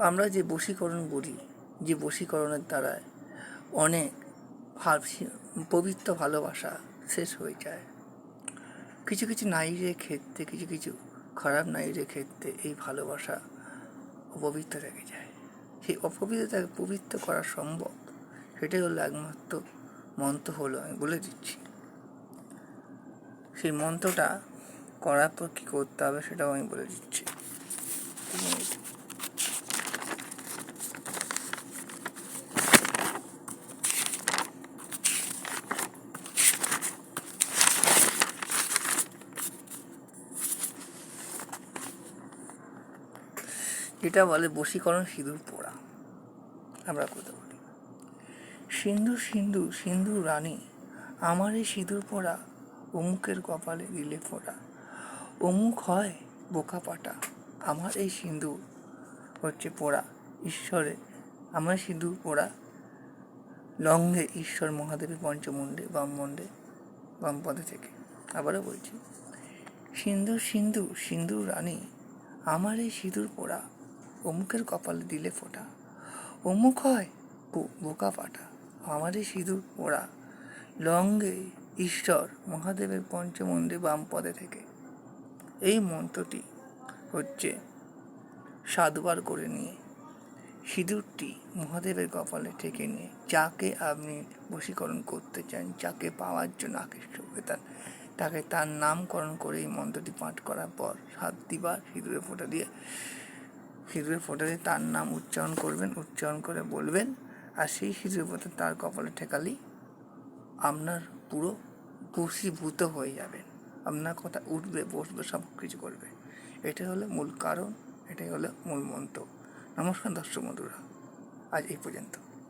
আমরা যে বশীকরণ বলি, যে বশীকরণের দ্বারায় অনেক পবিত্র ভালোবাসা শেষ হয়ে যায়, কিছু কিছু নারীদের ক্ষেত্রে, কিছু কিছু খারাপ নারীদের ক্ষেত্রে এই ভালোবাসা অপবিত্র থেকে যায়। সেই অপবিত্রতাকে পবিত্র করা সম্ভব, সেটাই হলো একমাত্র মন্ত্র হলো, আমি বলে দিচ্ছি। সেই মন্ত্রটা করার পর কী করতে হবে সেটাও আমি বলে দিচ্ছি। এটা বলে বশীকরণ সিঁদুর পোড়া। আমরা করতে পারি, সিন্দুর সিন্দুর সিন্দুর রানী, আমার এই সিঁদুর পোড়া অমুকের কপালে দিলে ফোড়া। অমুক হয় বোকা পাটা, আমার এই সিঁদুর হচ্ছে পোড়া ঈশ্বরে, আমার সিঁদুর পোড়া লঙ্ঘে ঈশ্বর মহাদেবের পঞ্চমুণ্ডে বাম পদে থেকে। আবারও বলছি, সিন্দুর সিন্দুর সিন্দুর রানী, আমার এই সিঁদুর পোড়া অমুকের কপালে দিলে ফোঁটা। অমুক হয় বোকা পাটা, আমার এই সিঁদুর পোড়া লঙ্ঘে ঈশ্বর মহাদেবের পঞ্চমুণ্ডে বাম পদে থেকে। এই মন্ত্রটি হচ্ছে 7 বার করে নিয়ে সিঁদুরটি মহাদেবের কপালে ঠেকে নিয়ে যাকে আপনি বশীকরণ করতে চান, যাকে পাওয়ার জন্য আকৃষ্ট হয়ে তাকে তার নামকরণ করে এই মন্ত্রটি পাঠ করার পর 7 বার সিঁদুরে ফোঁটা দিয়ে তার নাম উচ্চারণ করবেন, উচ্চারণ করে বলবেন, আর সেই সিঁদুরের ফোঁটা তার কপালে ঠেকালেই আপনার পুরো বশীভূত হয়ে যাবেন। আপনার কথা উঠবে, বসবে, সব কিছু করবে। এটাই হলো মূল কারণ, এটাই হলো মূল মন্ত্র। নমস্কার দর্শক বন্ধুরা, আজ এই পর্যন্ত।